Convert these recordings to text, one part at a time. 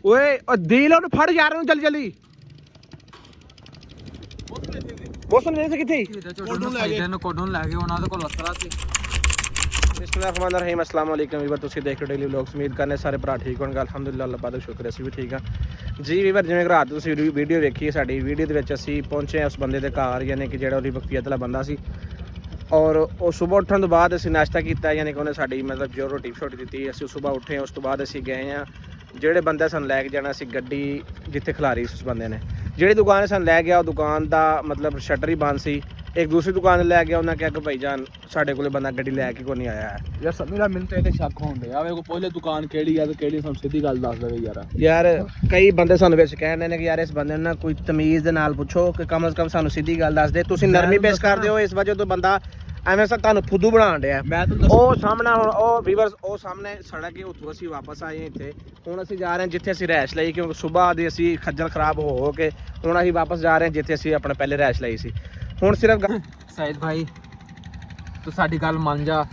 ਓਏ ਉਹ ਦਿਲ ਉਹਨੂੰ ਫੜ ਯਾਰ ਉਹਨੂੰ ਜਲਦੀ ਜਲਦੀ ਮੌਸਮ ਨਹੀਂ ਸੀ ਕਿੱਥੇ ਕੋਡੋਂ ਲੈ ਗਏ ਉਹਨਾਂ ਦੇ ਕੋਲ ਅਸਰਾ ਸੀ। ਬਿਸਮਿਲ੍ਲਾਹਿਰਰਹਿਮਾਨਿਰਰਹੀਮ अस्सलाम वालेकुम ਵੀਵਰ ਤੁਸੀਂ ਦੇਖ ਰਹੇ ਹੋ ਡੇਲੀ ਵਲੌਗਸ। ਉਮੀਦ ਕਰਨੇ ਸਾਰੇ ਭਰਾ ਠੀਕ ਹੋਣਗੇ। ਅਲਹਮਦੁਲਿਲਾ ਅੱਲਾਹ ਪਾਕ ਦਾ ਸ਼ੁਕਰ ਅਸੀਂ ਵੀ ਠੀਕ ਹਾਂ ਜੀ ਵੀਵਰ। ਜਿਵੇਂ ਰਾਤ ਤੁਸੀਂ ਵੀਡੀਓ ਵੇਖੀ ਸਾਡੀ ਵੀਡੀਓ ਦੇ ਵਿੱਚ ਅਸੀਂ ਪਹੁੰਚੇ ਉਸ ਬੰਦੇ ਦੇ ਘਰ, ਯਾਨੀ ਕਿ ਜਿਹੜਾ ਉਹਦੀ ਵਕਫੀਅਤ ਵਾਲਾ ਬੰਦਾ ਸੀ। ਔਰ ਉਹ ਸਵੇਰ ਉੱਠਣ ਤੋਂ ਬਾਅਦ ਅਸੀਂ ਨਾਸ਼ਤਾ ਕੀਤਾ, ਯਾਨੀ ਕਿ ਉਹਨੇ ਸਾਡੀ ਮਤਲਬ ਜੋ ਰੋਟੀ ਛੋਟੀ ਦਿੱਤੀ। ਅਸੀਂ ਸਵੇਰ ਉੱਠੇ, ਉਸ ਤੋਂ ਬਾਅਦ ਅਸੀਂ ਗਏ ਹਾਂ ਜਿਹੜੇ ਬੰਦੇ ਸਾਨੂੰ ਲੈ ਕੇ ਜਾਣਾ ਸੀ ਗੱਡੀ ਜਿੱਥੇ ਖਿਲਾਰੀ ਸੀ ਉਸ ਬੰਦੇ ਨੇ ਜਿਹੜੀ ਦੁਕਾਨ ਸਾਨੂੰ ਲੈ ਗਿਆ ਉਹ ਦੁਕਾਨ ਦਾ ਮਤਲਬ ਸ਼ਟਰ ਹੀ ਬੰਦ ਸੀ। ਇੱਕ ਦੂਸਰੀ ਦੁਕਾਨ ਲੈ ਗਿਆ, ਉਹਨਾਂ ਕਿਹਾ ਕਿ ਭਾਈ ਜਾਨ ਸਾਡੇ ਕੋਲੇ ਬੰਦਾ ਗੱਡੀ ਲੈ ਕੇ ਕੋਈ ਨਹੀਂ ਆਇਆ ਹੈ। ਯਾਰ ਸਮੀਰਾ ਮੈਨੂੰ ਤੇ ਸ਼ੱਕ ਹੋਣ ਡਿਆ ਵੇ ਕੋ ਪਹਿਲੇ ਦੁਕਾਨ ਕਿਹੜੀ ਆ ਤੇ ਕਿਹੜੀ ਸਾਨੂੰ ਸਿੱਧੀ ਗੱਲ ਦੱਸ ਦੇਵੇ ਯਾਰ ਕਈ ਬੰਦੇ ਸਾਨੂੰ ਵਿੱਚ ਕਹਿੰਦੇ ਨੇ ਕਿ ਯਾਰ ਇਸ ਬੰਦੇ ਨੂੰ ਨਾ ਕੋਈ ਤਮੀਜ਼ ਦੇ ਨਾਲ ਪੁੱਛੋ ਕਿ ਕਮ ਸੇ ਕਮ ਸਾਨੂੰ ਸਿੱਧੀ ਗੱਲ ਦੱਸ ਦੇ। ਤੁਸੀਂ ਨਰਮੀ ਪੇਸ਼ ਕਰਦੇ ਹੋ, ਇਸ ਵਜ੍ਹਾ ਤੋਂ ਬੰਦਾ ਐਵੇਂ ਸਾ ਤੁਹਾਨੂੰ ਫੁੱਦੂ ਬਣਾਉਣ ਡਿਆ। ਮੈਂ ਉਹ ਸਾਹਮਣੇ ਹੁਣ ਉਹ ਵੀਵਰਸ ਉਹ ਸਾਹਮਣੇ ਸੜਕ ਹੈ, ਉੱਥੋਂ ਅਸੀਂ ਵਾਪਸ ਆਏ ਹਾਂ ਇੱਥੇ। ਹੁਣ ਅਸੀਂ ਜਾ ਰਹੇ ਹਾਂ ਜਿੱਥੇ ਅਸੀਂ ਰਹਿਸ਼ ਲਈ, ਕਿਉਂਕਿ ਸਵੇਰ ਦੀ ਅਸੀਂ ਖੱਜਲ ਖਰਾਬ ਹੋ ਕੇ ਹੁਣ ਅਸੀਂ ਵਾਪਸ ਜਾ ਰਹੇ ਹਾਂ ਜਿੱਥੇ ਅਸੀਂ ਆਪਣਾ ਪਹਿਲੇ ਰਹਿਸ਼ ਲਈ ਸੀ। ਹੁਣ ਸਿਰਫ ਸੈਦ ਭਾਈ ਤੂੰ ਸਾਡੀ ਗੱਲ ਮੰਨ ਜਾ,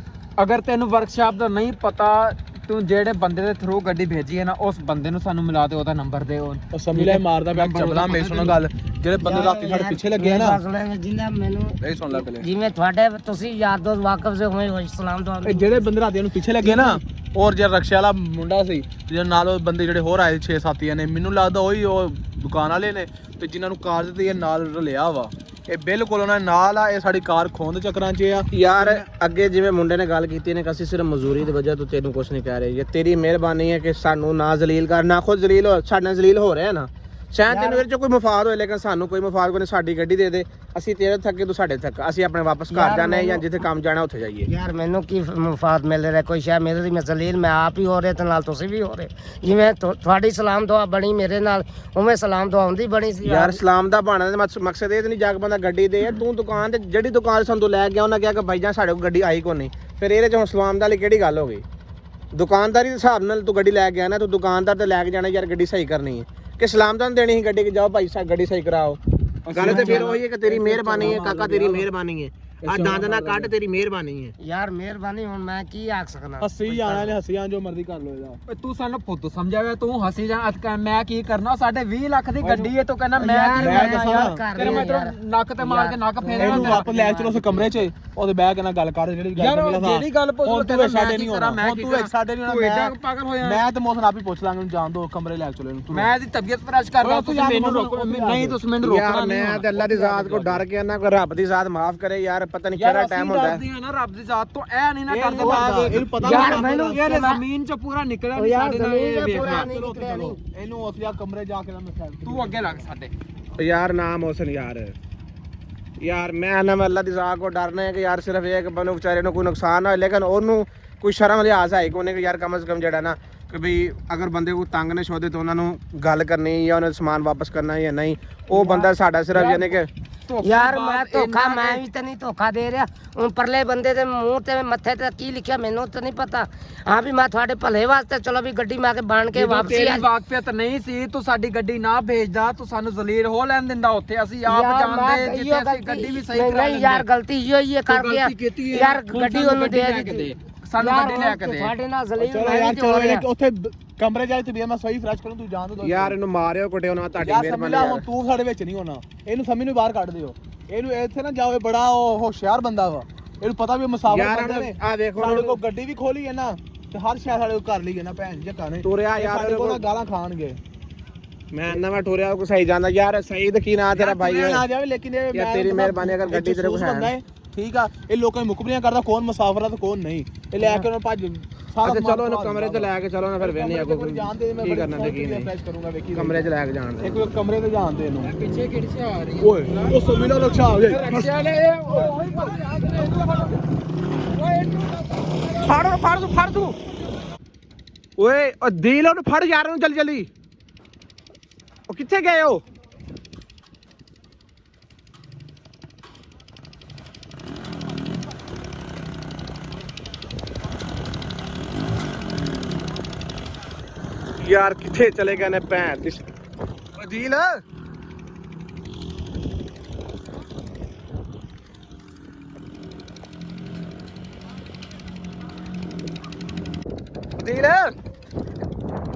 ਅਗਰ ਤੈਨੂੰ ਵਰਕਸ਼ਾਪ ਦਾ ਨਹੀਂ ਪਤਾ, ਤੂੰ ਜਿਹੜੇ ਬੰਦੇ ਦੇ ਥਰੂ ਗੱਡੀ ਭੇਜੀ ਹੈ ਨਾ ਉਸ ਬੰਦੇ ਨੂੰ ਸਾਨੂੰ ਮਿਲਾ ਦੇ, ਉਹਦਾ ਨੰਬਰ ਦੇ। ਉਹ ਸਮੀਲਾ ਮਾਰਦਾ ਪਿਆ ਚਬਲਾ। ਮੇਰੀ ਸੁਣੋ ਗੱਲ, ਜਿਹੜੇ ਬੰਦੇ ਰਾਤੀ ਸਾਡੇ ਪਿੱਛੇ ਲੱਗੇ ਆ ਨਾ, ਜਿੰਦਾ ਮੈਨੂੰ ਇਹ ਸੁਣ ਲੈ ਪਹਿਲੇ। ਜਿਵੇਂ ਤੁਹਾਡੇ ਤੁਸੀਂ ਯਾਰ ਦੋਸਤ ਵਾਕਫ ਸੇ ਹੋਏ ਸਲਾਮ ਤੋਂ ਜਿਹੜੇ ਬੰਦੇ ਰਾਤੀ ਨੂੰ ਪਿੱਛੇ ਲੱਗੇ ਨਾ, ਔਰ ਜਿਹੜਾ ਰਕਸ਼ੇ ਵਾਲਾ ਮੁੰਡਾ ਸੀ ਜਿਹਦੇ ਨਾਲ ਉਹ ਬੰਦੇ ਜਿਹੜੇ ਹੋਰ ਆਏ 6-7 ਨੇ, ਮੈਨੂੰ ਲੱਗਦਾ ਉਹੀ ਉਹ ਦੁਕਾਨ ਵਾਲੇ ਨੇ ਤੇ ਜਿਨ੍ਹਾਂ ਨੂੰ ਕਾਰ ਦੇ ਨਾਲ ਰਲਿਆ ਵਾ। ਇਹ ਬਿਲਕੁਲ ਉਹਨਾਂ ਨਾਲ ਆ, ਇਹ ਸਾਡੀ ਕਾਰ ਖੋਹਣ ਦੇ ਚੱਕਰਾਂ 'ਚ ਆ ਯਾਰ। ਅੱਗੇ ਜਿਵੇਂ ਮੁੰਡੇ ਨੇ ਗੱਲ ਕੀਤੀ ਨੇ ਕਿ ਅਸੀਂ ਸਿਰਫ ਮਜ਼ਦੂਰੀ ਦੀ ਵਜ੍ਹਾ ਤੋਂ ਤੈਨੂੰ ਕੁਝ ਨਹੀਂ ਕਹਿ ਰਹੇ। ਇਹ ਤੇਰੀ ਮਿਹਰਬਾਨੀ ਹੈ ਕਿ ਸਾਨੂੰ ਨਾ ਜ਼ਲੀਲ ਕਰ, ਨਾ ਖੁਦ ਜ਼ਲੀਲ ਹੋ, ਸਾਡੇ ਨਾਲ ਜ਼ਲੀਲ ਹੋ ਰਿਹਾ ਨਾ। ਸ਼ਾਇਦ ਤੈਨੂੰ ਇਹਦੇ 'ਚ ਕੋਈ ਮਫਾਦ ਹੋਏ, ਲੇਕਿਨ ਸਾਨੂੰ ਕੋਈ ਮਫਾਦ ਕੋਈ ਨਹੀਂ। ਸਾਡੀ ਗੱਡੀ ਦੇ ਦੇ, ਅਸੀਂ ਤੇਰੇ ਥੱਕੇ ਤੂੰ ਸਾਡੇ ਥੱਕ, ਅਸੀਂ ਆਪਣੇ ਵਾਪਸ ਘਰ ਜਾਣਾ ਹੈ ਜਾਂ ਜਿੱਥੇ ਕੰਮ ਜਾਣਾ ਉੱਥੇ ਜਾਈਏ। ਯਾਰ ਮੈਨੂੰ ਕੀ ਮੁਫਾਦ ਮਿਲ ਰਿਹਾ? ਕੋਈ ਸ਼ਾਇਦ ਮੇਰੇ ਦੀ ਮੈਂ ਜ਼ਲੀਲ ਮੈਂ ਆਪ ਹੀ ਹੋ ਰਿਹਾ ਤੇ ਨਾਲ ਤੁਸੀਂ ਵੀ ਹੋ ਰਹੇ। ਜਿਵੇਂ ਤੁਹਾਡੀ ਸਲਾਮ ਦੁਆ ਬਣੀ ਮੇਰੇ ਨਾਲ, ਉਵੇਂ ਸਲਾਮ ਦੁਆ ਹੁੰਦੀ ਬਣੀ ਸੀ ਯਾਰ। ਸਲਾਮ ਦਾ ਬਹਾਨਾ ਦਾ ਮਕਸਦ ਇਹ ਨਹੀਂ ਜਾ ਕੇ ਬੰਦਾ ਗੱਡੀ ਦੇ। ਤੂੰ ਦੁਕਾਨ ਤੇ ਜਿਹੜੀ ਦੁਕਾਨ ਸਾਨੂੰ ਲੈ ਗਿਆ ਉਹਨਾਂ ਕਿਹਾ ਕਿ ਭਾਈ ਜਾਨ ਸਾਡੇ ਕੋਲ ਗੱਡੀ ਆਈ ਕੋ ਨਹੀਂ। ਫਿਰ ਇਹਦੇ 'ਚ ਹੁਣ ਸਲਾਮ ਦਾ ਲਈ ਕਿਹੜੀ ਗੱਲ ਹੋ ਗਈ? ਦੁਕਾਨਦਾਰੀ ਦੇ ਹਿਸਾਬ ਨਾਲ ਤੂੰ ਗੱਡੀ ਲੈ ਕੇ ਆਣਾ, ਤੂੰ ਦੁਕਾਨਦਾਰ ਤੇ ਲੈ ਕੇ ਜਾਣਾ ਯਾਰ ਗੱਡੀ ਸਹੀ ਕਰਨੀ ਹੈ ਕਿ ਸਲਾਮ ਤਾਂ ਦੇਣੀ ਸੀ ਗੱਡੀ ਕਿ ਜਾਓ ਭਾਈ ਸਾਹਿਬ ਗੱਡੀ ਸਹੀ ਕਰਾਓ। ਗੱਲ ਤੇ ਫਿਰ ਉਹੀ ਹੈ ਕਿ ਤੇਰੀ ਮਿਹਰਬਾਨੀ ਹੈ ਕਾਕਾ, ਤੇਰੀ ਮਿਹਰਬਾਨੀ ਹੈ। ਆ ਦੰਦ ਨਾ ਕੱਢ, ਤੇਰੀ ਮਿਹਰਬਾਨੀ ਹੈ ਯਾਰ। ਮਿਹਰਬਾਨੀ ਹੁਣ ਮੈਂ ਕੀ ਆਖ ਸਕਦਾ? ਹੱਸੀ ਜਾਣਾ ਨੇ, ਹੱਸੀ ਜਾਣ ਜੋ ਮਰਜ਼ੀ ਕਰ ਲੋ ਇਹਦਾ। ਤੂੰ ਸਾਨੂੰ ਫੁੱਦੂ ਸਮਝਿਆ, ਤੂੰ ਹੱਸੀ ਜਾ। ਮੈਂ ਕੀ ਕਰਨਾ? ਸਾਡੇ 20 ਲੱਖ ਦੀ ਗੱਡੀ ਹੈ, ਤੂੰ ਕਹਿੰਦਾ ਮੈਂ ਕੀ ਕਰਨਾ? ਤੇਰੇ ਮੈਂ ਨੱਕ ਤੇ ਮਾਰ ਕੇ ਨੱਕ ਫੇਰਨਾ। ਇਹਨੂੰ ਵਾਪਸ ਲੈ ਚਲੋ ਉਸ ਕਮਰੇ 'ਚ, ਉਹਦੇ ਬਹਿ ਕੇ ਨਾਲ ਗੱਲ ਕਰ। ਜਿਹੜੀ ਗੱਲ ਪੁੱਛ ਤੂੰ ਸਾਡੇ ਨਹੀਂ ਹੋਣਾ, ਤੂੰ ਇੱਕ ਸਾਡੇ ਨਹੀਂ ਹੋਣਾ। ਪਾਗਲ ਹੋਇਆ ਮੈਂ ਤੇ ਮੋਸਨ ਆਪ ਹੀ ਪੁੱਛ ਲਾਂਗੇ, ਜਾਣ ਦੋ ਕਮਰੇ ਲੈ ਚਲੋ ਇਹਨੂੰ। ਮੈਂ ਇਹਦੀ ਤਬੀਅਤ ਫਰੈਸ਼ ਕਰਦਾ, ਤੁਸੀਂ ਮੈਨੂੰ ਰੋਕੋ ਨਹੀਂ? ਤੁਸੀਂ ਮੈਨੂੰ ਰੋਕਣਾ ਨਹੀਂ। ਮੈਂ ਤੇ ਅੱਲਾ ਦੀ ਜ਼ਾਤ ਕੋ ਡਰ ਕੇ ਨਾ, ਕੋਈ ਰੱਬ ਦੀ ਜ਼ਾਤ ਮਾਫ ਕਰੇ ਯਾਰ। ਪਤਾ ਨਹੀਂ ਕਿਹੜਾ ਟਾਈਮ ਹੁੰਦਾ ਹੈ ਨਾ ਰੱਬ ਦੀ ਜ਼ਾਤ ਤੋਂ। ਐ ਨਹੀਂ ਨਾ ਕਰਦੇ ਬਾਅਦ ਇਹਨੂੰ ਪਤਾ ਯਾਰ ਮੈਨੂੰ ਯਾਰ ਜ਼ਮੀਨ 'ਚ ਪੂਰਾ ਨਿਕਲਿਆ ਨਹੀਂ ਸਾਡੇ ਨਾਲ। ਇਹ ਵੇਖ ਇਹਨੂੰ ਉਸ ਜਾ ਕਮਰੇ ਜਾ ਕੇ ਮੈਂ ਤੂੰ ਅੱਗੇ ਲੱਗ ਸਾਡੇ ਯਾਰ। ਨਾਮ ਹੁਸਨ ਯਾਰ ਮੈਂ ਨਾ ਅੱਲਾ ਦੀ ਜ਼ਾਤ ਕੋ ਡਰਨਾ ਹੈ ਕਿ ਯਾਰ ਸਿਰਫ ਇਹ ਕਿ ਬਨੂੰ ਵਿਚਾਰੇ ਨੂੰ ਕੋਈ ਨੁਕਸਾਨ ਨਾ ਹੋਏ, ਲੇਕਿਨ ਉਹਨੂੰ ਕੋਈ ਸ਼ਰਮ ਲਿਹਾਜ਼ ਹੈ ਕੋਨੇ ਕਿ ਯਾਰ ਕਮ ਸੇ ਕਮ ਜਿਹੜਾ ਨਾ ਕਿ ਵੀ ਅਗਰ ਬੰਦੇ ਕੋ ਤੰਗ ਨੇ ਸ਼ੋਦੇ ਤਾਂ ਉਹਨਾਂ ਨੂੰ ਗੱਲ ਕਰਨੀ ਜਾਂ ਉਹਨਾਂ ਦਾ ਸਮਾਨ ਵਾਪਸ ਕਰਨਾ ਜਾਂ ਨਹੀਂ। ਉਹ ਬੰਦਾ ਸਾਡਾ ਸਿਰਫ ਯਾਨੀ ਕਿ ਯਾਰ ਮੈਂ ਧੋਖਾ, ਮੈਂ ਵੀ ਤਾਂ ਨਹੀਂ ਧੋਖਾ ਦੇ ਰਿਹਾ। ਹੁਣ ਪਰਲੇ ਬੰਦੇ ਦੇ ਮੂੰਹ ਤੇ ਮੱਥੇ ਤੇ ਕੀ ਲਿਖਿਆ ਮੈਨੂੰ ਤਾਂ ਨਹੀਂ ਪਤਾ। ਹਾਂ ਵੀ ਮੈਂ ਤੁਹਾਡੇ ਭਲੇ ਵਾਸਤੇ ਚਲੋ ਵੀ ਗੱਡੀ ਮੈਂ ਕੇ ਬਣ ਕੇ ਵਾਪਸੀ ਆ। ਵਾਕਫੀਅਤ ਨਹੀਂ ਸੀ, ਤੂੰ ਸਾਡੀ ਗੱਡੀ ਨਾ ਭੇਜਦਾ, ਤੂੰ ਸਾਨੂੰ ਜ਼ਲੀਲ ਹੋ ਲੈਣ ਦਿੰਦਾ ਉੱਥੇ। ਅਸੀਂ ਆਪ ਜਾਣਦੇ ਜਿੱਥੇ ਅਸੀਂ ਗੱਡੀ ਵੀ ਸਹੀ ਕਰਾ ਲੈਂਦੇ। ਯਾਰ ਗਲਤੀ ਹੀ ਹੈ ਕਰ ਗਿਆ ਯਾਰ। ਗੱਡੀ ਉਹਨੂੰ ਦੇ ਦਿੱਤੀ, ਸਾਨੂੰ ਗੱਡੀ ਲੈ ਕੇ ਦੇ। ਤੁਹਾਡੇ ਨਾਲ ਜ਼ਲੀਲ ਚਲੋ ਯਾਰ, ਚਲੋ ਉੱਥੇ ਕਮਰੇ ਜਾਏ ਤੇ ਵੀ ਮੈਂ ਸਹੀ ਫਰੈਸ਼ ਕਰੂੰ, ਤੂੰ ਜਾਣ ਦੋ ਯਾਰ। ਇਹਨੂੰ ਮਾਰਿਓ ਕੁੱਟਿਓ ਨਾ, ਤੁਹਾਡੀ ਮਿਹਰਬਾਨੀ ਯਾਰ। ਤੂੰ ਸਾਡੇ ਵਿੱਚ ਨਹੀਂ ਹੋਣਾ, ਇਹਨੂੰ ਸਮੀ ਨੂੰ ਬਾਹਰ ਕੱਢ ਦਿਓ। ਇਹਨੂੰ ਇੱਥੇ ਨਾ ਜਾਓ, ਬੜਾ ਉਹ ਹੋਸ਼ਿਆਰ ਬੰਦਾ ਵਾ, ਇਹਨੂੰ ਪਤਾ ਵੀ ਮੁਸਾਫਰ ਬੰਦੇ ਨੇ। ਆ ਦੇਖੋ ਸਾਡੇ ਕੋਲ ਗੱਡੀ ਵੀ ਖੋਲੀ ਹੈ ਨਾ ਤੇ ਹਰ ਸ਼ੈ ਸਾਡੇ ਕੋਲ ਕਰ ਲਈ ਹੈ ਨਾ ਭੈਣ ਜੱਕਾ ਨੇ ਤੁਰਿਆ ਯਾਰ। ਸਾਡੇ ਕੋਲ ਗਾਲਾਂ ਖਾਣਗੇ। ਮੈਂ ਨਵਾਂ ਟੁਰਿਆ ਕੋ ਸਹੀ ਜਾਂਦਾ ਯਾਰ। ਸਈਦ ਕੀ ਨਾਂ ਤੇਰਾ ਭਾਈ ਹੈ? ਨਾ ਜਾਵੇ, ਲੇਕਿਨ ਇਹ ਯਾਰ ਤੇਰੀ ਮਿਹਰਬਾਨੀ ਅਗਰ ਗੱਡੀ ਤੇਰੇ ਕੋਲ ਹੈ ਠੀਕ ਆ। ਇਹ ਲੋਕਾਂ ਦੀ ਮੁਕਬਰੀਆਂ ਕਰਦਾ, ਕੌਣ ਮੁਸਾਫਰ ਆ ਤੇ ਕੌਣ ਨਹੀਂ। ਇਹ ਲੈ ਕੇ ਉਹਨਾਂ ਭੱਜ ਅੱਛਾ ਚਲੋ ਇਹਨੂੰ ਕਮਰੇ 'ਚ ਲੈ ਕੇ ਚਲੋ ਨਾ, ਫਿਰ ਵੇਨੇ ਆ ਕੋਈ ਕੀ ਕਰਨਾ ਤੇ ਕੀ ਨਹੀਂ। ਫਰੈਸ਼ ਕਰੂੰਗਾ, ਵੇਖੀ ਕਮਰੇ 'ਚ ਲੈ ਕੇ ਜਾਣ ਦੇ। ਇੱਕ ਕਮਰੇ ਤੇ ਜਾਣ ਦੇ ਇਹਨੂੰ। ਪਿੱਛੇ ਕਿਹੜੀ ਸੇ ਆ ਰਹੀ ਓਏ ਉਹ ਸਮੀਲਾ ਰਕਸ਼ਾ ਆ ਜਾਏ। ਫੜ ਤੂੰ। ਓਏ ਉਹ ਦਿਲ ਉਹਨੂੰ ਫੜ ਯਾਰ ਉਹਨੂੰ ਜਲਦੀ ਜਲਦੀ। ਉਹ ਕਿੱਥੇ ਗਏ ਹੋ? यार किथे चले गए ने भैन दिल दिल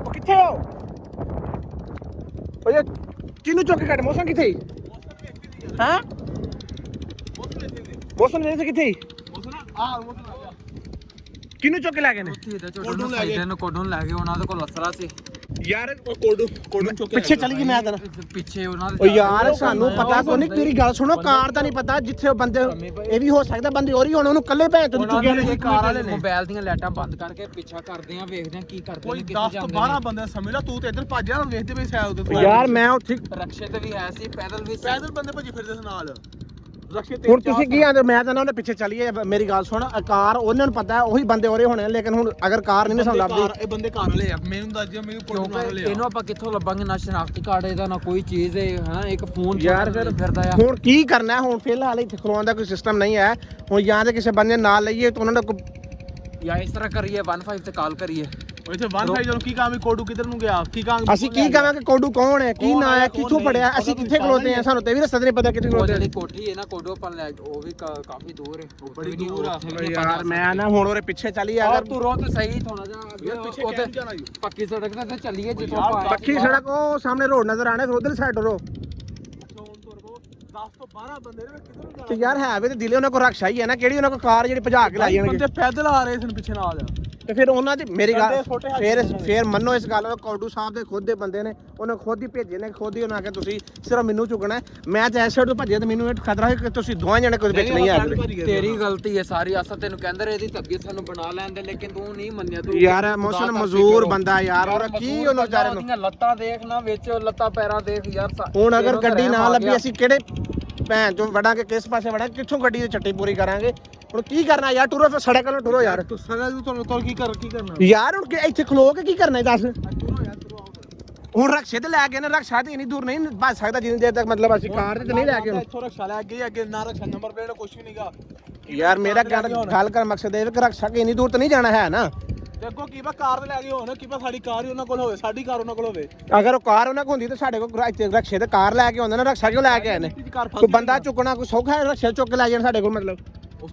किथे हो? ਓਏ ਕਿਹਨੂੰ ਚੁੱਕ ਕੇ ਕੱਢ ਮੌਸਮ ਕਿੱਥੇ ਹਾਂ ਮੌਸਮ ਦੇ ਕਿੱਥੇ ਕਿਹਨੂੰ ਚੁੱਕ ਕੇ ਲੈ ਗਏ ਨੇ ਕੋਡੂ ਲੈ ਗਏ ਉਹਨਾਂ ਦੇ ਕੋਲ ਅਸਰਾ ਸੀ ਯਾਰ ਕੋਡੂ ਚੁੱਕ ਕੇ ਪਿੱਛੇ ਚਲੀ ਗਈ ਮੈਂ ਤੇਰਾ ਪਿੱਛੇ ਉਹਨਾਂ ਓ ਯਾਰ ਸਾਨੂੰ ਪਤਾ ਕੋਈ ਨਹੀਂ ਤੇਰੀ ਗੱਲ ਸੁਣੋ ਕਾਰ ਦਾ ਨਹੀਂ ਪਤਾ ਜਿੱਥੇ ਉਹ ਬੰਦੇ ਇਹ ਵੀ ਹੋ ਸਕਦਾ ਬੰਦੇ ਹੋਰ ਹੀ ਹੋਣ ਉਹਨੂੰ ਕੱਲੇ ਭੈਣ ਤੋਂ ਚੁੱਕਿਆ ਨੇ ਕਾਰ ਵਾਲੇ ਨੇ ਮੋਬਾਈਲ ਦੀਆਂ ਲਾਈਟਾਂ ਬੰਦ ਕਰਕੇ ਪਿੱਛਾ ਕਰਦੇ ਆ ਵੇਖਦੇ ਆ ਕੀ ਕਰਦੇ ਨੇ ਕਿੱਥੇ ਜਾਂਦੇ ਨੇ 12 ਬੰਦੇ ਸਮਝ ਲਾ ਤੂੰ ਤੇ ਇੱਧਰ ਭੱਜ ਜਾ ਵੇਖਦੇ ਪਈ ਸਾਈਡ ਤੇ ਯਾਰ ਮੈਂ ਉੱਥੇ ਰਕਸ਼ੇ ਤੇ ਵੀ ਹੈ ਸੀ ਪੈਦਲ ਵੀ ਸੀ ਪੈਦਲ ਬੰਦੇ ਭੱਜੀ ਫਿਰਦੇ ਸੀ ਨਾਲ ਰਕਸ਼ੇ ਤੇ ਹੁਣ ਤੁਸੀਂ ਕੀ ਆਂਦੇ ਮੈਂ ਤਾਂ ਨਾ ਉਹਦੇ ਪਿੱਛੇ ਚੱਲੀਏ ਮੇਰੀ ਗੱਲ ਸੁਣ ਕਾਰ ਉਹਨਾਂ ਨੂੰ ਪਤਾ ਉਹੀ ਬੰਦੇ ਹੋਰੇ ਹੋਣੇ ਲੇਕਿਨ ਹੁਣ ਅਗਰ ਕਾਰ ਨਹੀਂ ਸਾਨੂੰ ਲੱਭਦੀ ਇਹ ਬੰਦੇ ਕਾਰ ਵਾਲੇ ਆ ਮੈਨੂੰ ਦੱਸ ਦਿਓ ਮੈਨੂੰ ਕੋਲ ਨਾਲ ਵਾਲੇ ਇਹਨੂੰ ਆਪਾਂ ਕਿੱਥੋਂ ਲੱਭਾਂਗੇ ਨਾ ਸ਼ਨਾਖਤੀ ਕਾਰਡ ਇਹਦਾ ਨਾ ਕੋਈ ਚੀਜ਼ ਹੈ ਹਾਂ ਇੱਕ ਫੋਨ ਯਾਰ ਫਿਰ ਫਿਰਦਾ ਆ ਹੁਣ ਕੀ ਕਰਨਾ ਹੁਣ ਫਿਲਹਾਲ ਇੱਥੇ ਖਲੋਣ ਦਾ ਕੋਈ ਸਿਸਟਮ ਨਹੀਂ ਹੈ ਹੁਣ ਜਾਂ ਤੇ ਕਿਸੇ ਬੰਦੇ ਨਾਲ ਲਈਏ ਤਾਂ ਉਹਨਾਂ ਦਾ ਜਾਂ ਇਸ ਤਰ੍ਹਾਂ ਕਰੀਏ 15 ਤੇ ਕਾਲ ਕਰੀਏ ਇੱਥੇ 15 ਜਦੋਂ ਕੀ ਕੰਮ ਕੋਡੂ ਕਿੱਧਰ ਨੂੰ ਗਿਆ ਕੀ ਕੰਮ ਅਸੀਂ ਕੀ ਕਹਾਂਗੇ ਕੋਡੂ ਕੌਣ ਹੈ ਕੀ ਨਾਂ ਹੈ ਕਿੱਥੋਂ ਪੜਿਆ ਅਸੀਂ ਕਿੱਥੇ ਖਲੋਤੇ ਆ ਸਾਨੂੰ ਤੇ ਵੀ ਰਸਤਾ ਨਹੀਂ ਪਤਾ ਕਿੱਥੇ ਉਹ ਖਲੋਤੇ ਜਿਹੜੀ ਕੋਠੀ ਹੈ ਨਾ ਕੋਡੋ ਆਪਾਂ ਲੈ ਉਹ ਵੀ ਕਾਫੀ ਦੂਰ ਹੈ ਬੜੀ ਦੂਰ ਆ ਯਾਰ ਮੈਂ ਨਾ ਹੁਣ ਉਹਦੇ ਪਿੱਛੇ ਚੱਲੀ ਅਗਰ ਅਗਰ ਤੂੰ ਰੋ ਤੇ ਸਹੀ ਥੋੜਾ ਜਿਹਾ ਪਿੱਛੇ ਉਹਦੇ ਕਿੱਥੇ ਜਾਣਾ ਪੱਕੀ ਸੜਕ ਤੇ ਚੱਲੀਏ ਜਿੱਥੋਂ ਆਪਾਂ ਆਏ ਪੱਕੀ ਸੜਕ ਉਹ ਸਾਹਮਣੇ ਰੋਡ ਨਜ਼ਰ ਆਣਾ ਉਧਰ ਸਾਈਡ ਰੋ 10 ਤੋਂ 12 ਬੰਦੇ ਨੇ ਕਿੱਧਰ ਨੂੰ ਤੇ ਯਾਰ ਹੈ ਵੀ ਤੇ ਦਿਲੇ ਉਹਨਾਂ ਕੋਲ ਰਕਸ਼ਾ ਹੀ ਹੈ ਨਾ ਕਿਹੜੀ ਉਹਨਾਂ ਕੋਲ ਕਾਰ ਜਿਹੜੀ ਭਜਾ ਕੇ ਲਾਈ ਜਾਣਗੇ ਬੰਦੇ ਪੈਦਲ ਆ ਰਹੇ ਸਨ ਪਿੱਛੇ ਨਾਲ ਤੇ ਫਿਰ ਉਹਨਾਂ ਦੀ ਮੇਰੀ ਗੱਲ ਬੰਦੇ ਛੋਟੇ ਹੱਥ ਫਿਰ ਮੰਨੋ ਇਸ ਗੱਲ ਨੂੰ ਕੌਡੂ ਸਾਹਿਬ ਦੇ ਖੁਦ ਦੇ ਬੰਦੇ ਨੇ ਉਹਨੇ ਖੁਦ ਹੀ ਭੇਜੇ ਨੇ ਖੁਦ ਹੀ ਉਹਨਾਂ ਆਖਿਆ ਤੁਸੀਂ ਸਿਰਫ ਮੈਨੂੰ ਚੁੱਕਣਾ ਹੈ। ਮੈਂ ਤੇ ਐਸ ਸਾਈਡ ਤੋਂ ਭੱਜਿਆ ਤੇ ਮੈਨੂੰ ਇਹ ਖਤਰਾ ਹੈ ਕਿ ਤੁਸੀਂ ਦੋਵਾਂ ਜਣੇ ਕੋਈ ਵਿੱਚ ਨਹੀਂ ਆ ਸਕਦੇ ਤੇਰੀ ਗਲਤੀ ਹੈ ਸਾਰੀ ਅਸਲ ਤੈਨੂੰ ਕਹਿੰਦੇ ਰਹੇ ਇਹਦੀ ਤਬੀਅਤ ਸਾਨੂੰ ਬਣਾ ਲੈਂਦੇ ਲੇਕਿਨ ਤੂੰ ਨਹੀਂ ਮੰਨਿਆ ਤੂੰ ਯਾਰ ਮੌਸਮ ਮਜ਼ਦੂਰ ਬੰਦਾ ਯਾਰ ਉਹਦਾ ਕੀ ਉਹਨੂੰ ਵਿਚਾਰੇ ਨੂੰ ਉਹਦੀਆਂ ਲੱਤਾਂ ਦੇਖ ਨਾ ਵਿੱਚ ਲੱਤਾਂ ਪੈਰਾਂ ਦੇਖ ਯਾਰ ਹੁਣ ਅਗਰ ਗੱਡੀ ਨਾ ਲੱਭੀ ਅਸੀਂ ਕਿਹੜੇ ਭੈਣ ਚੋਂ ਵੜਾਂਗੇ ਕਿਸ ਪਾਸੇ ਵੜਾਂਗੇ ਕਿੱਥੋਂ ਗੱਡੀ ਦੀ ਚੱਟੀ ਪੂਰੀ ਕਰਾਂਗੇ ਹੁਣ ਕੀ ਕਰਨਾ ਯਾਰ ਟੁਰੋ ਫਿਰ ਸੜਕ ਵੱਲੋਂ ਟੁਰੋ ਯਾਰ ਤੂੰ ਸਗਾ ਤੂੰ ਤੁਹਾਨੂੰ ਕੀ ਕਰਨਾ ਯਾਰ ਹੁਣ ਇੱਥੇ ਖਲੋ ਕੇ ਕੀ ਕਰਨਾ ਦੱਸ ਹੁਣ ਰਕਸ਼ੇ ਤੇ ਲੈ ਕੇ ਨਾ ਰਕਸ਼ਾ ਤੇ ਇੰਨੀ ਦੂਰ ਨਹੀਂ ਭੱਜ ਸਕਦਾ ਜਿੰਨੀ ਦੇਰ ਤੱਕ ਮਤਲਬ ਅਸੀਂ ਕਾਰ ਤੇ ਨਹੀਂ ਲੈ ਕੇ ਇੱਥੋਂ ਰਕਸ਼ਾ ਲੈ ਗਏ ਅੱਗੇ ਨਾ ਰਕਸ਼ਾ ਨੰਬਰ ਪਲੇਟ ਕੁਝ ਵੀ ਨਹੀਂਗਾ ਯਾਰ ਮੇਰਾ ਗੱਲ ਕਰ ਮਕਸਦ ਇਹ ਕਿ ਰਕਸ਼ਾ ਕਿ ਇੰਨੀ ਦੂਰ ਤਾਂ ਨਹੀਂ ਜਾਣਾ ਹੈ ਨਾ ਤੇ ਅੱਗੋਂ ਕੀ ਬਾ ਕਾਰ ਤੇ ਲੈ ਗਏ ਹੋਣ ਕੀ ਬਾ ਸਾਡੀ ਕਾਰ ਹੀ ਉਹਨਾਂ ਕੋਲ ਹੋਵੇ ਸਾਡੀ ਕਾਰ ਉਹਨਾਂ ਕੋਲ ਹੋਵੇ ਅਗਰ ਉਹ ਕਾਰ ਉਹਨਾਂ ਕੋਲ ਹੁੰਦੀ ਤਾਂ ਸਾਡੇ ਕੋਲ ਇੱਥੇ ਰਕਸ਼ੇ ਤੇ ਕਾਰ ਲੈ ਕੇ ਆਉਂਦੇ ਨਾ ਰਕਸ਼ਾ ਕਿਉਂ ਲੈ ਕੇ ਆਏ ਨੇ ਕੋਈ ਬੰਦਾ ਚੁੱਕਣਾ ਕੋਈ ਸੌਖਾ ਹੈ ਰਕਸ਼ਾ ਚੁੱਕ ਕੇ ਲੈ ਜਾਣ ਸਾਡੇ ਕੋਲ ਮਤਲਬ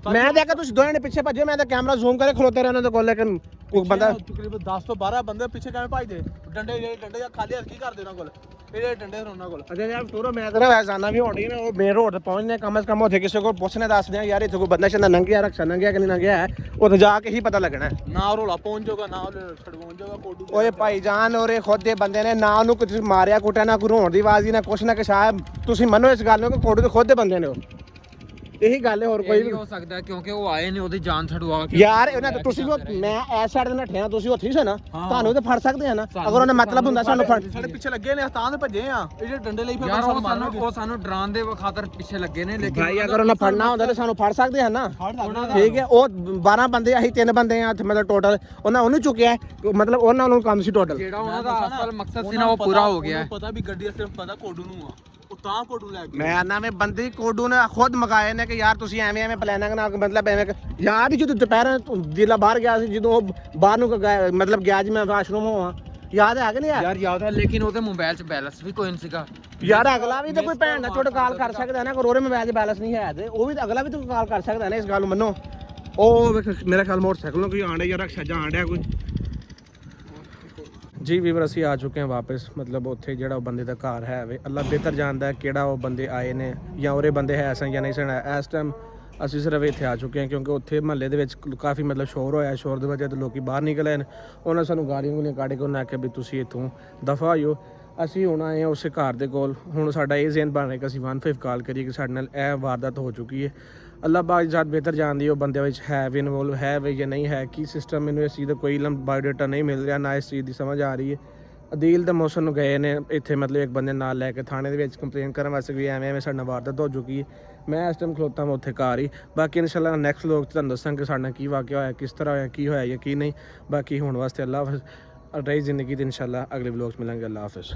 ਮੈਂ ਦੇਖਿਆ ਤੁਸੀਂ ਦੋਵੇਂ ਨੇ ਪਿੱਛੇ ਭੱਜੇ ਮੈਂ ਤਾਂ ਕੈਮਰਾ ਜ਼ੂਮ ਕਰੇ ਖਲੋਤੇ ਰਹੇ ਉਹਨਾਂ ਦੇ ਕੋਲ ਲੇਕਿਨ ਕੋਈ ਬੰਦਾ ਤਕਰੀਬਨ 10 ਤੋਂ 12 ਬੰਦੇ ਪਿੱਛੇ ਕਿਵੇਂ ਭੱਜਦੇ ਡੰਡੇ ਜਾਂ ਖਾਲੀ ਹੱਥ ਕੀ ਕਰਦੇ ਉਹਨਾਂ ਕੋਲ ਇਹਦੇ ਡੰਡੇ ਉਹਨਾਂ ਕੋਲ ਅਜੇ ਯਾਰ ਟੂਰੋ ਮੈਂ ਤਾਂ ਵੈਸੇ ਜਾਣਾ ਵੀ ਹੋਣੀ ਨਾ ਉਹ ਮੇਨ ਰੋਡ ਤੇ ਪਹੁੰਚਨੇ ਕਮ ਸੇ ਕਮ ਉੱਥੇ ਕਿਸੇ ਕੋਲ ਪੁੱਛਨੇ ਦੱਸਦੇ ਆ ਯਾਰ ਇੱਥੇ ਕੋਈ ਬੰਦਾ ਸ਼ੰਦਾ ਲੰਘਿਆ ਰਕਸ਼ਾ ਲੰਘਿਆ ਕਿ ਨਹੀਂ ਲੰਘਿਆ ਹੈ ਉੱਥੇ ਜਾ ਕੇ ਹੀ ਪਤਾ ਲੱਗਣਾ ਨਾ ਰੋਲਾ ਪਹੁੰਚ ਜਾਊਗਾ ਨਾ ਛੜਵਾਉਣ ਜਾਊਗਾ ਕੋਡੂ ਓਏ ਭਾਈ ਜਾਨ ਔਰੇ ਖੁਦ ਦੇ ਬੰਦੇ ਨੇ ਨਾ ਉਹਨੂੰ ਕੁਝ ਮਾਰਿਆ ਕੁੱਟਿਆ ਨਾ ਕੋਈ ਰੋਣ ਦੀ ਆਵਾਜ਼ ਹੀ ਨਾ ਕੁਛ ਨਾ ਕਿ ਸ਼ਾਇਦ ਤੁਸੀਂ ਮੰਨੋ ਇਸ ਗੱਲ ਨੂੰ ਕਿ ਕੋਡੂ ਦੇ ਖੁਦ ਦੇ ਬੰਦੇ ਨੇ ਉਹ ਇਹੀ ਗੱਲ ਹੈ ਹੋਰ ਕੋਈ ਵੀ ਹੋ ਸਕਦਾ ਕਿਉਂਕਿ ਉਹ ਆਏ ਨੇ ਉਹਦੀ ਜਾਨ ਛਡਵਾ ਕੇ ਯਾਰ ਉਹਨਾਂ ਤੇ ਤੁਸੀਂ ਮੈਂ ਐਸ ਸਾਈਡ ਤੇ ਨੱਠਿਆ ਤੁਸੀਂ ਉੱਥੇ ਹੀ ਸੀ ਨਾ ਤੁਹਾਨੂੰ ਤੇ ਫੜ ਸਕਦੇ ਆ ਨਾ ਅਗਰ ਉਹਨੇ ਮਤਲਬ ਹੁੰਦਾ ਸਾਨੂੰ ਫੜ ਸਾਡੇ ਪਿੱਛੇ ਲੱਗੇ ਨੇ ਤਾਂ ਤੇ ਭੱਜੇ ਆ ਇਹ ਜਿਹੜੇ ਡੰਡੇ ਲਈ ਫਿਰ ਯਾਰ ਉਹ ਸਾਨੂੰ ਡਰਾਉਣ ਦੇ ਖਾਤਰ ਪਿੱਛੇ ਲੱਗੇ ਨੇ ਲੇਕਿਨ ਭਾਈ ਅਗਰ ਉਹਨੇ ਫੜਨਾ ਹੁੰਦਾ ਤੇ ਸਾਨੂੰ ਫੜ ਸਕਦੇ ਆ ਨਾ ਠੀਕ ਹੈ ਉਹ 12 ਬੰਦੇ ਅਸੀਂ 3 ਬੰਦੇ ਆ ਮਤਲਬ ਟੋਟਲ ਉਹਨਾਂ ਉਹਨੂੰ ਚੁੱਕਿਆ ਮਤਲਬ ਉਹਨਾਂ ਨੂੰ ਕੰਮ ਸੀ ਟੋਟਲ ਜਿਹੜਾ ਉਹਨਾਂ ਦਾ ਅਸਲ ਮਕਸਦ ਸੀ ਨਾ ਉਹ ਪੂਰਾ ਹੋ ਗਿਆ ਪਤਾ ਵੀ ਗੱਡੀ ਸਿਰਫ ਪਤਾ ਕੋਡੂ ਨੂੰ ਆ ਉਹ ਤਾਂ ਕੋਡੂ ਲੈ ਕੇ ਮੈਂ ਨਾ ਮੈਂ ਬੰਦੇ ਕੋਡੂ ਨੇ ਖੁਦ ਮਗਾਏ ਨੇ ਕਿ ਯਾਰ ਤੁਸੀਂ ਐਵੇਂ ਪਲਾਨਿੰਗ ਨਾਲ ਮਤਲਬ ਐਵੇਂ ਯਾਰ ਜਦੋਂ ਦੁਪਹਿਰ ਜ਼ਿਲ੍ਹਾ ਬਾਹਰ ਗਿਆ ਸੀ ਜਦੋਂ ਉਹ ਬਾਹਰ ਨੂੰ ਮਤਲਬ ਗਿਆ ਜੀ ਮੈਂ ਵਾਸ਼ਰੂਮ ਹੋਵਾਂ ਯਾਦ ਹੈ ਕਿ ਨਹੀਂ ਯਾਰ ਯਾਦ ਹੈ ਲੇਕਿਨ ਉਹਦੇ ਮੋਬਾਈਲ 'ਚ ਬੈਲੈਂਸ ਵੀ ਕੋਈ ਨਹੀਂ ਸੀਗਾ ਯਾਰ ਅਗਲਾ ਵੀ ਤਾਂ ਕੋਈ ਭੈਣ ਦਾ ਛੋਟ ਕਾਲ ਕਰ ਸਕਦਾ ਨਾ ਅਗਰ ਉਹਦੇ ਮੋਬਾਈਲ 'ਚ ਬੈਲੈਂਸ ਨਹੀਂ ਹੈ ਤੇ ਉਹ ਵੀ ਅਗਲਾ ਵੀ ਤਾਂ ਕਾਲ ਕਰ ਸਕਦਾ ਨਾ ਇਸ ਗੱਲ ਨੂੰ ਮੰਨੋ ਉਹ ਮੇਰਾ ਖਿਆਲ ਮੋਟਰਸਾਈਕਲ ਨੂੰ ਕੋਈ ਆਂਡਿਆ ਜਾਂ ਰਕਸ਼ਾ ਜਾਂ ਆਂਡਿਆ ਕੋਈ ਜੀ ਵੀਵਰ ਅਸੀਂ ਆ ਚੁੱਕੇ ਹਾਂ ਵਾਪਸ ਮਤਲਬ ਉੱਥੇ ਜਿਹੜਾ ਉਹ ਬੰਦੇ ਦਾ ਘਰ ਹੈ ਵੇ ਅੱਲਾ ਬਿਹਤਰ ਜਾਣਦਾ ਹੈ ਕਿਹੜਾ ਉਹ ਬੰਦੇ ਆਏ ਨੇ ਜਾਂ ਉਹਦੇ ਬੰਦੇ ਹੈ ਸਨ ਜਾਂ ਨਹੀਂ ਸਨ ਇਸ ਟਾਈਮ ਅਸੀਂ ਸਿਰਫ ਇੱਥੇ ਆ ਚੁੱਕੇ ਹਾਂ ਕਿਉਂਕਿ ਉੱਥੇ ਮਹੱਲੇ ਦੇ ਵਿੱਚ ਕਾਫੀ ਮਤਲਬ ਸ਼ੋਰ ਹੋਇਆ ਸ਼ੋਰ ਦੀ ਵਜ੍ਹਾ ਤੋਂ ਲੋਕੀ ਬਾਹਰ ਨਿਕਲ ਆਏ ਨੇ ਉਹਨਾਂ ਸਾਨੂੰ ਗਾਲੀਆਂ ਗੁਲੀਆਂ ਕੱਢ ਕੇ ਉਹਨਾਂ ਆਖਿਆ ਵੀ ਤੁਸੀਂ ਇੱਥੋਂ ਦਫਾ ਹੋਇਓ ਅਸੀਂ ਹੁਣ ਆਏ ਹਾਂ ਉਸੇ ਘਰ ਦੇ ਕੋਲ ਹੁਣ ਸਾਡਾ ਇਹ ਜ਼ੇਨ ਬਣ ਰਿਹਾ ਕਿ ਅਸੀਂ 15 ਕਾਲ ਕਰੀਏ ਕਿ ਸਾਡੇ ਨਾਲ ਇਹ ਵਾਰਦਾਤ ਹੋ ਚੁੱਕੀ ਹੈ ਅੱਲਾ ਬਾਗ ਜਾਤ ਬਿਹਤਰ ਜਾਣਦੀ ਉਹ ਬੰਦੇ ਵਿੱਚ ਹੈ ਵੀ ਇਨਵੋਲਵ ਹੈ ਵੀ ਜਾਂ ਨਹੀਂ ਹੈ ਕੀ ਸਿਸਟਮ ਮੈਨੂੰ ਇਸ ਚੀਜ਼ ਦਾ ਕੋਈ ਬਾਇਓਡਾਟਾ ਨਹੀਂ ਮਿਲ ਰਿਹਾ ਨਾ ਇਸ ਚੀਜ਼ ਦੀ ਸਮਝ ਆ ਰਹੀ ਹੈ ਅਦੀਲ ਤੇ ਮੌਸਮ ਨੂੰ ਗਏ ਨੇ ਇੱਥੇ ਮਤਲਬ ਇੱਕ ਬੰਦੇ ਨਾਲ ਲੈ ਕੇ ਥਾਣੇ ਦੇ ਵਿੱਚ ਕੰਪਲੇਨ ਕਰਨ ਵਾਸਤੇ ਵੀ ਐਵੇਂ ਸਾਡੇ ਨਾਲ ਵਾਰਦਾਤ ਹੋ ਚੁੱਕੀ ਹੈ ਮੈਂ ਇਸ ਟਾਈਮ ਖਲੋਤਾ ਮੈਂ ਉੱਥੇ ਘਰ ਹੀ ਬਾਕੀ ਇਨਸ਼ਾਅੱਲਾ ਨੈਕਸਟ ਵਲੋਗ 'ਚ ਤੁਹਾਨੂੰ ਦੱਸਾਂਗੇ ਸਾਡੇ ਨਾਲ ਕੀ ਵਾਕਿਆ ਹੋਇਆ ਕਿਸ ਤਰ੍ਹਾਂ ਹੋਇਆ ਕੀ ਹੋਇਆ ਜਾਂ ਕੀ ਨਹੀਂ ਬਾਕੀ ਹੁਣ ਵਾਸਤੇ ਅੱਲਾ ਹਾਫਿਜ਼ ਰਹੀ ਜ਼ਿੰਦਗੀ ਤੇ ਇਨਸ਼ਾਅੱਲਾ ਅਗਲੇ ਵਲੋਗ 'ਚ ਮਿਲਾਂਗੇ ਅੱਲਾ ਹਾਫਿਜ਼